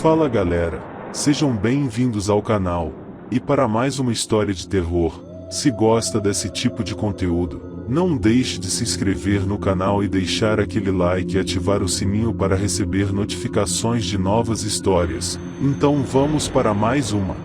Fala galera, sejam bem-vindos ao canal, e para mais uma história de terror. Se gosta desse tipo de conteúdo, não deixe de se inscrever no canal e deixar aquele like e ativar o sininho para receber notificações de novas histórias. Então vamos para mais uma.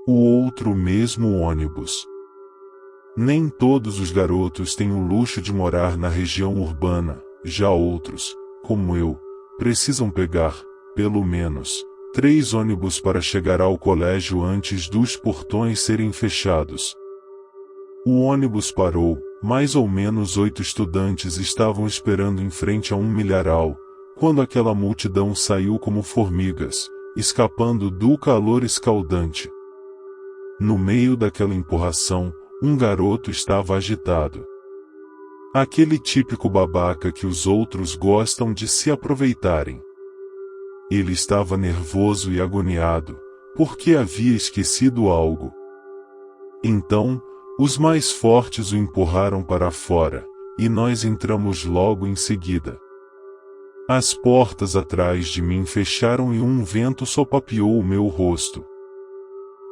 O outro mesmo ônibus. Nem todos os garotos têm o luxo de morar na região urbana, já outros, como eu, precisam pegar, pelo menos, 3 ônibus para chegar ao colégio antes dos portões serem fechados. O ônibus parou, mais ou menos 8 estudantes estavam esperando em frente a um milharal, quando aquela multidão saiu como formigas, escapando do calor escaldante. No meio daquela empurração, um garoto estava agitado. Aquele típico babaca que os outros gostam de se aproveitarem. Ele estava nervoso e agoniado, porque havia esquecido algo. Então, os mais fortes o empurraram para fora, e nós entramos logo em seguida. As portas atrás de mim fecharam e um vento sopapeou o meu rosto.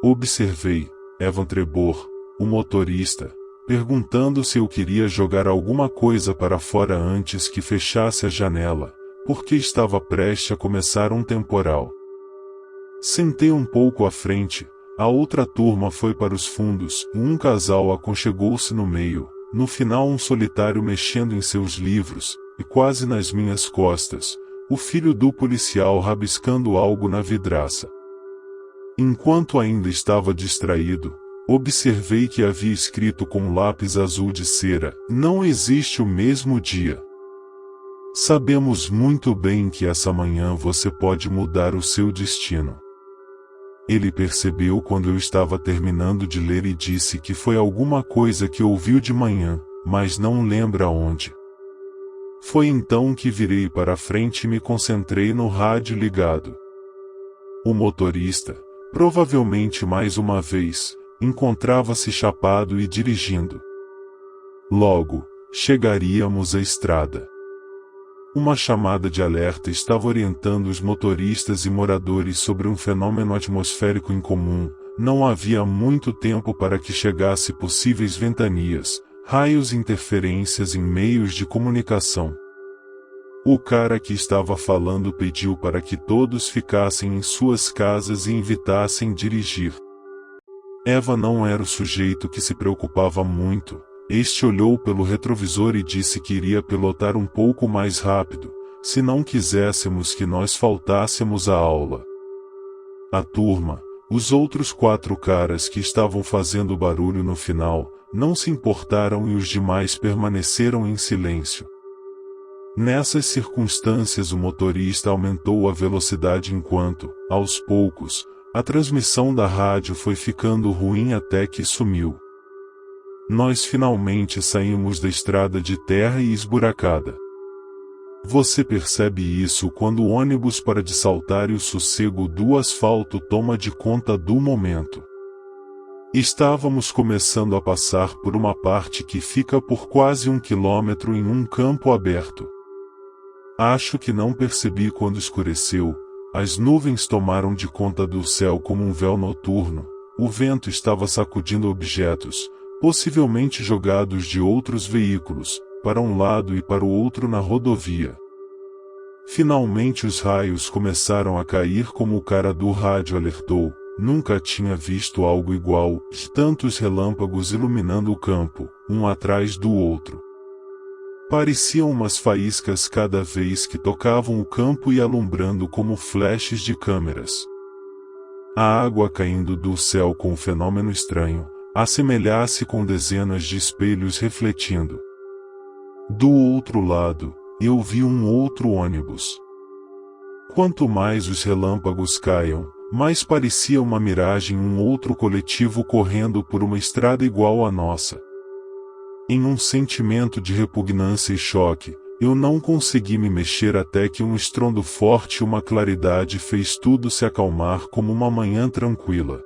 Observei Evan Trebor, o motorista, perguntando se eu queria jogar alguma coisa para fora antes que fechasse a janela, porque estava prestes a começar um temporal. Sentei um pouco à frente, a outra turma foi para os fundos, e um casal aconchegou-se no meio, no final um solitário mexendo em seus livros, e quase nas minhas costas, o filho do policial rabiscando algo na vidraça. Enquanto ainda estava distraído, observei que havia escrito com lápis azul de cera: "Não existe o mesmo dia. Sabemos muito bem que essa manhã você pode mudar o seu destino." Ele percebeu quando eu estava terminando de ler e disse que foi alguma coisa que ouviu de manhã, mas não lembra onde. Foi então que virei para a frente e me concentrei no rádio ligado. O motorista, provavelmente mais uma vez, encontrava-se chapado e dirigindo. Logo, chegaríamos à estrada. Uma chamada de alerta estava orientando os motoristas e moradores sobre um fenômeno atmosférico incomum. Não havia muito tempo para que chegasse possíveis ventanias, raios e interferências em meios de comunicação. O cara que estava falando pediu para que todos ficassem em suas casas e evitassem dirigir. Eva não era o sujeito que se preocupava muito. Este olhou pelo retrovisor e disse que iria pilotar um pouco mais rápido, se não quiséssemos que nós faltássemos à aula. A turma, os outros 4 caras que estavam fazendo barulho no final, não se importaram e os demais permaneceram em silêncio. Nessas circunstâncias o motorista aumentou a velocidade enquanto, aos poucos, a transmissão da rádio foi ficando ruim até que sumiu. Nós finalmente saímos da estrada de terra e esburacada. Você percebe isso quando o ônibus para de saltar e o sossego do asfalto toma de conta do momento. Estávamos começando a passar por uma parte que fica por quase 1 quilômetro em um campo aberto. Acho que não percebi quando escureceu, as nuvens tomaram de conta do céu como um véu noturno, o vento estava sacudindo objetos, possivelmente jogados de outros veículos, para um lado e para o outro na rodovia. Finalmente os raios começaram a cair como o cara do rádio alertou. Nunca tinha visto algo igual, tantos relâmpagos iluminando o campo, um atrás do outro. Pareciam umas faíscas cada vez que tocavam o campo e alumbrando como flashes de câmeras. A água caindo do céu com um fenômeno estranho, assemelhasse com dezenas de espelhos refletindo. Do outro lado, eu vi um outro ônibus. Quanto mais os relâmpagos caiam, mais parecia uma miragem, um outro coletivo correndo por uma estrada igual à nossa. Em um sentimento de repugnância e choque, eu não consegui me mexer até que um estrondo forte e uma claridade fez tudo se acalmar como uma manhã tranquila.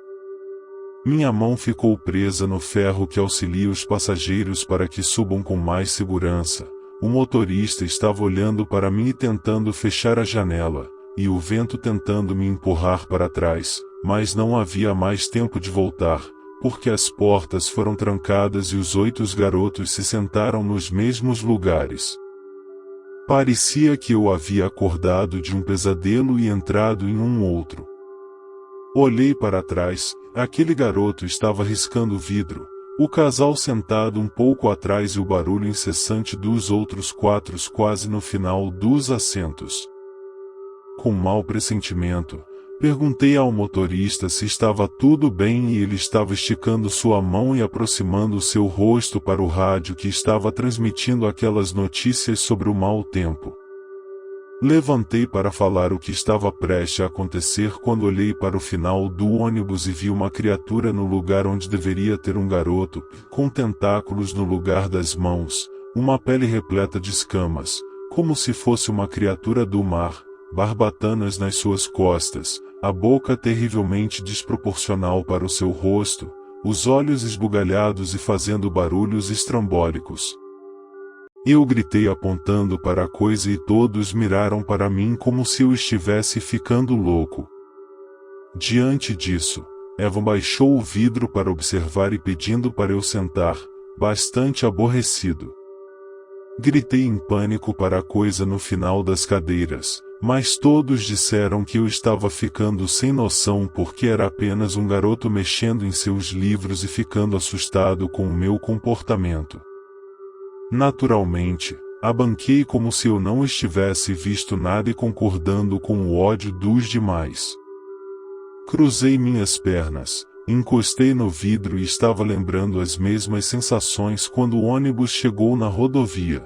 Minha mão ficou presa no ferro que auxilia os passageiros para que subam com mais segurança. O motorista estava olhando para mim e tentando fechar a janela, e o vento tentando me empurrar para trás, mas não havia mais tempo de voltar, porque as portas foram trancadas e os 8 garotos se sentaram nos mesmos lugares. Parecia que eu havia acordado de um pesadelo e entrado em um outro. Olhei para trás, aquele garoto estava riscando o vidro, o casal sentado um pouco atrás e o barulho incessante dos outros 4 quase no final dos assentos. Com mau pressentimento, perguntei ao motorista se estava tudo bem e ele estava esticando sua mão e aproximando seu rosto para o rádio que estava transmitindo aquelas notícias sobre o mau tempo. Levantei para falar o que estava prestes a acontecer quando olhei para o final do ônibus e vi uma criatura no lugar onde deveria ter um garoto, com tentáculos no lugar das mãos, uma pele repleta de escamas, como se fosse uma criatura do mar, barbatanas nas suas costas, a boca terrivelmente desproporcional para o seu rosto, os olhos esbugalhados e fazendo barulhos estrambólicos. Eu gritei apontando para a coisa e todos miraram para mim como se eu estivesse ficando louco. Diante disso, Evan baixou o vidro para observar e pedindo para eu sentar, bastante aborrecido. Gritei em pânico para a coisa no final das cadeiras, mas todos disseram que eu estava ficando sem noção porque era apenas um garoto mexendo em seus livros e ficando assustado com o meu comportamento. Naturalmente, abanquei como se eu não estivesse visto nada e concordando com o ódio dos demais. Cruzei minhas pernas, encostei no vidro e estava lembrando as mesmas sensações quando o ônibus chegou na rodovia.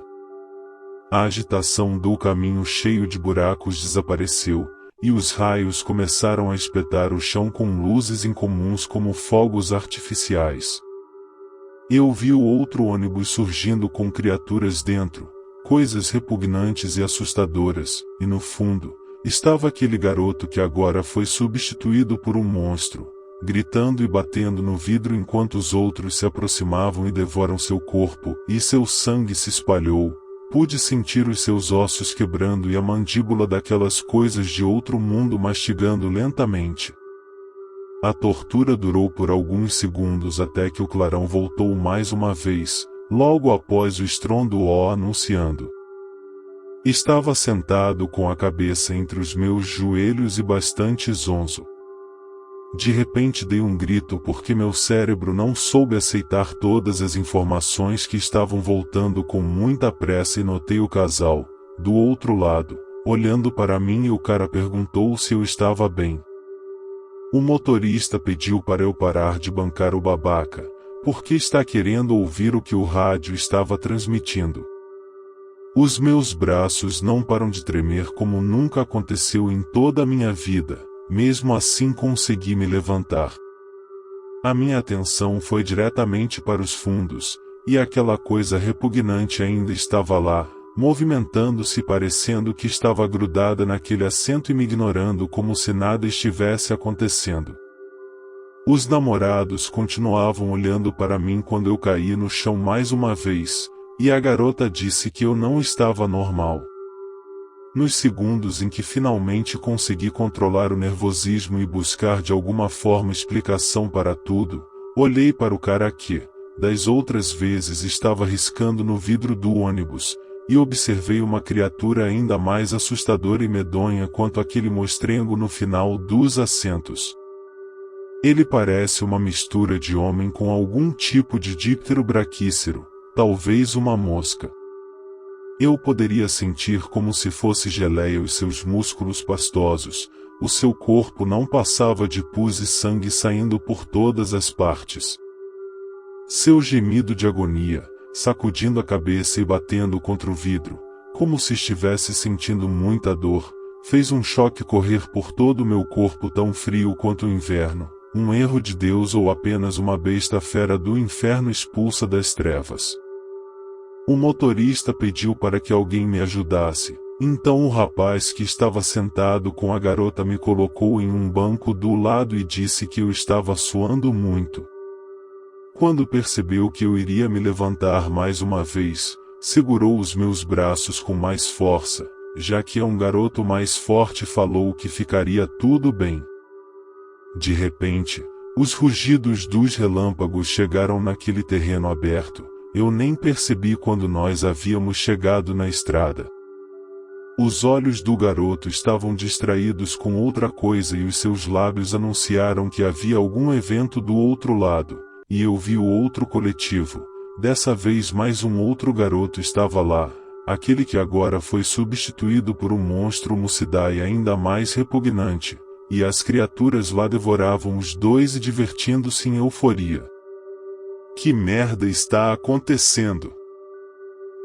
A agitação do caminho cheio de buracos desapareceu, e os raios começaram a espetar o chão com luzes incomuns como fogos artificiais. Eu vi o outro ônibus surgindo com criaturas dentro, coisas repugnantes e assustadoras, e no fundo, estava aquele garoto que agora foi substituído por um monstro, gritando e batendo no vidro enquanto os outros se aproximavam e devoram seu corpo, e seu sangue se espalhou. Pude sentir os seus ossos quebrando e a mandíbula daquelas coisas de outro mundo mastigando lentamente. A tortura durou por alguns segundos até que o clarão voltou mais uma vez, logo após o estrondo anunciando. Estava sentado com a cabeça entre os meus joelhos e bastante zonzo. De repente dei um grito porque meu cérebro não soube aceitar todas as informações que estavam voltando com muita pressa e notei o casal, do outro lado, olhando para mim e o cara perguntou se eu estava bem. O motorista pediu para eu parar de bancar o babaca, porque está querendo ouvir o que o rádio estava transmitindo. Os meus braços não param de tremer como nunca aconteceu em toda a minha vida, mesmo assim consegui me levantar. A minha atenção foi diretamente para os fundos, e aquela coisa repugnante ainda estava lá, movimentando-se parecendo que estava grudada naquele assento e me ignorando como se nada estivesse acontecendo. Os namorados continuavam olhando para mim quando eu caí no chão mais uma vez, e a garota disse que eu não estava normal. Nos segundos em que finalmente consegui controlar o nervosismo e buscar de alguma forma explicação para tudo, olhei para o cara que, das outras vezes estava riscando no vidro do ônibus, e observei uma criatura ainda mais assustadora e medonha quanto aquele mostrengo no final dos assentos. Ele parece uma mistura de homem com algum tipo de díptero braquícero, talvez uma mosca. Eu poderia sentir como se fosse geleia os seus músculos pastosos, o seu corpo não passava de pus e sangue saindo por todas as partes. Seu gemido de agonia, sacudindo a cabeça e batendo contra o vidro, como se estivesse sentindo muita dor, fez um choque correr por todo o meu corpo tão frio quanto o inverno, um erro de Deus ou apenas uma besta fera do inferno expulsa das trevas. O motorista pediu para que alguém me ajudasse, então o rapaz que estava sentado com a garota me colocou em um banco do lado e disse que eu estava suando muito. Quando percebeu que eu iria me levantar mais uma vez, segurou os meus braços com mais força, já que um garoto mais forte falou que ficaria tudo bem. De repente, os rugidos dos relâmpagos chegaram naquele terreno aberto. Eu nem percebi quando nós havíamos chegado na estrada. Os olhos do garoto estavam distraídos com outra coisa e os seus lábios anunciaram que havia algum evento do outro lado, e eu vi o outro coletivo. Dessa vez mais um outro garoto estava lá, aquele que agora foi substituído por um monstro Mucidai ainda mais repugnante, e as criaturas lá devoravam os dois e divertindo-se em euforia. Que merda está acontecendo?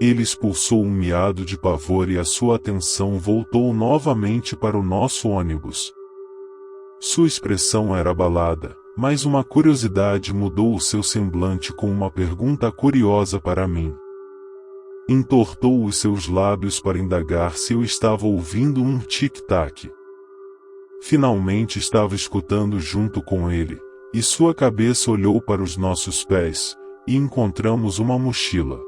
Ele expulsou um miado de pavor e a sua atenção voltou novamente para o nosso ônibus. Sua expressão era abalada, mas uma curiosidade mudou o seu semblante com uma pergunta curiosa para mim. Entortou os seus lábios para indagar se eu estava ouvindo um tic-tac. Finalmente estava escutando junto com ele, e sua cabeça olhou para os nossos pés, e encontramos uma mochila.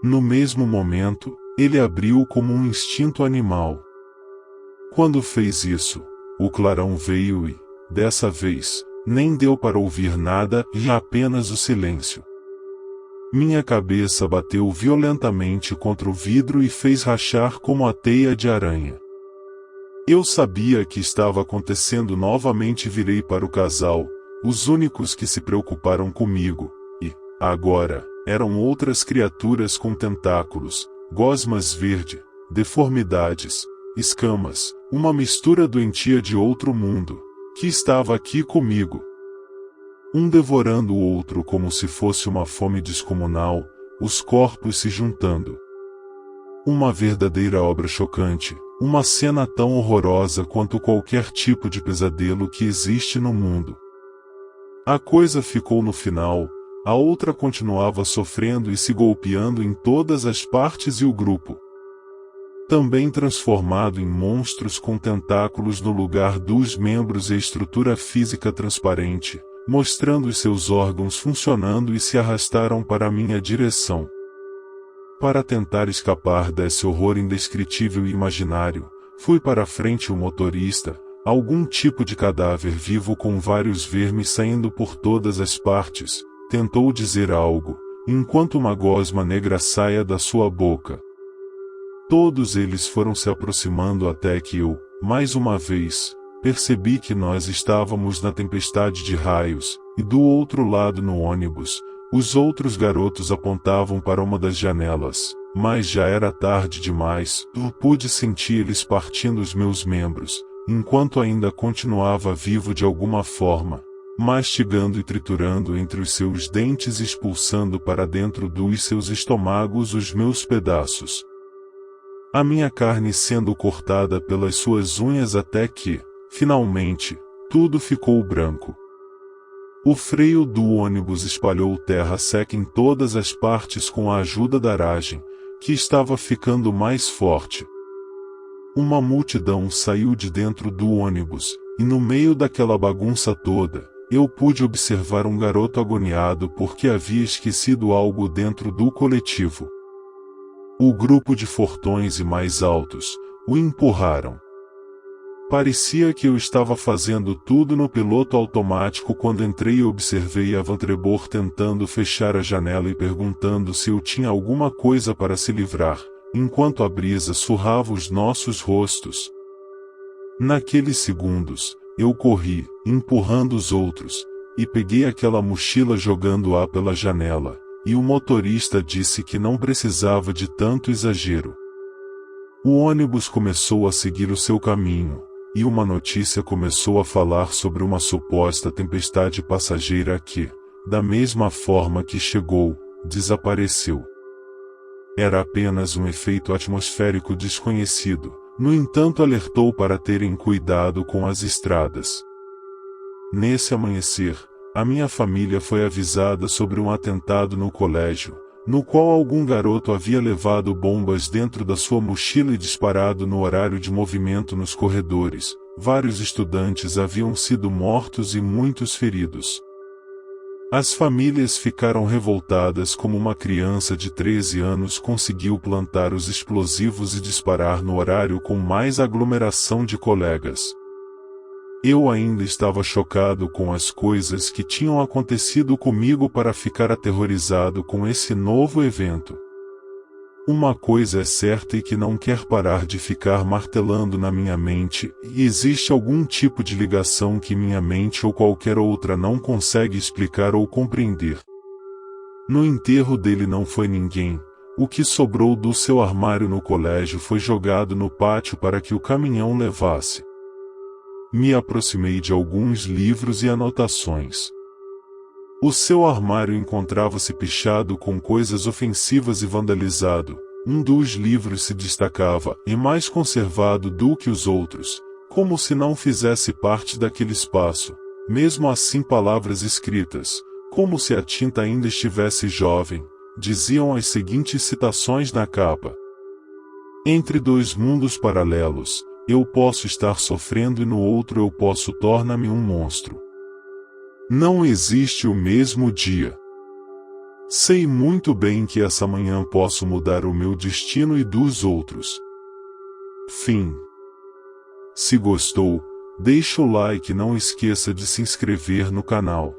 No mesmo momento, ele abriu como um instinto animal. Quando fez isso, o clarão veio e, dessa vez, nem deu para ouvir nada e apenas o silêncio. Minha cabeça bateu violentamente contra o vidro e fez rachar como a teia de aranha. Eu sabia que estava acontecendo novamente e virei para o casal, os únicos que se preocuparam comigo, e, agora, eram outras criaturas com tentáculos, gosmas verde, deformidades, escamas, uma mistura doentia de outro mundo, que estava aqui comigo. Um devorando o outro como se fosse uma fome descomunal, os corpos se juntando. Uma verdadeira obra chocante, uma cena tão horrorosa quanto qualquer tipo de pesadelo que existe no mundo. A coisa ficou no final, a outra continuava sofrendo e se golpeando em todas as partes e o grupo, também transformado em monstros com tentáculos no lugar dos membros e estrutura física transparente, mostrando os seus órgãos funcionando e se arrastaram para minha direção. Para tentar escapar desse horror indescritível e imaginário, fui para a frente o motorista, algum tipo de cadáver vivo com vários vermes saindo por todas as partes, tentou dizer algo, enquanto uma gosma negra saia da sua boca. Todos eles foram se aproximando até que eu, mais uma vez, percebi que nós estávamos na tempestade de raios, e do outro lado no ônibus, os outros garotos apontavam para uma das janelas, mas já era tarde demais, eu pude sentir eles partindo os meus membros, enquanto ainda continuava vivo de alguma forma, mastigando e triturando entre os seus dentes e expulsando para dentro dos seus estômagos os meus pedaços. A minha carne sendo cortada pelas suas unhas até que, finalmente, tudo ficou branco. O freio do ônibus espalhou terra seca em todas as partes com a ajuda da aragem, que estava ficando mais forte. Uma multidão saiu de dentro do ônibus, e no meio daquela bagunça toda, eu pude observar um garoto agoniado porque havia esquecido algo dentro do coletivo. O grupo de fortões e mais altos o empurraram. Parecia que eu estava fazendo tudo no piloto automático quando entrei e observei a Van Trebor tentando fechar a janela e perguntando se eu tinha alguma coisa para se livrar, enquanto a brisa surrava os nossos rostos. Naqueles segundos, eu corri, empurrando os outros, e peguei aquela mochila jogando-a pela janela, e o motorista disse que não precisava de tanto exagero. O ônibus começou a seguir o seu caminho, e uma notícia começou a falar sobre uma suposta tempestade passageira que, da mesma forma que chegou, desapareceu. Era apenas um efeito atmosférico desconhecido, no entanto alertou para terem cuidado com as estradas. Nesse amanhecer, a minha família foi avisada sobre um atentado no colégio, no qual algum garoto havia levado bombas dentro da sua mochila e disparado no horário de movimento nos corredores. Vários estudantes haviam sido mortos e muitos feridos. As famílias ficaram revoltadas como uma criança de 13 anos conseguiu plantar os explosivos e disparar no horário com mais aglomeração de colegas. Eu ainda estava chocado com as coisas que tinham acontecido comigo para ficar aterrorizado com esse novo evento. Uma coisa é certa e que não quer parar de ficar martelando na minha mente, e existe algum tipo de ligação que minha mente ou qualquer outra não consegue explicar ou compreender. No enterro dele não foi ninguém. O que sobrou do seu armário no colégio foi jogado no pátio para que o caminhão levasse. Me aproximei de alguns livros e anotações. O seu armário encontrava-se pichado com coisas ofensivas e vandalizado. Um dos livros se destacava, e mais conservado do que os outros, como se não fizesse parte daquele espaço. Mesmo assim, palavras escritas, como se a tinta ainda estivesse jovem, diziam as seguintes citações na capa: entre dois mundos paralelos, eu posso estar sofrendo e no outro eu posso tornar-me um monstro. Não existe o mesmo dia. Sei muito bem que essa manhã posso mudar o meu destino e dos outros. Fim. Se gostou, deixa o like e não esqueça de se inscrever no canal.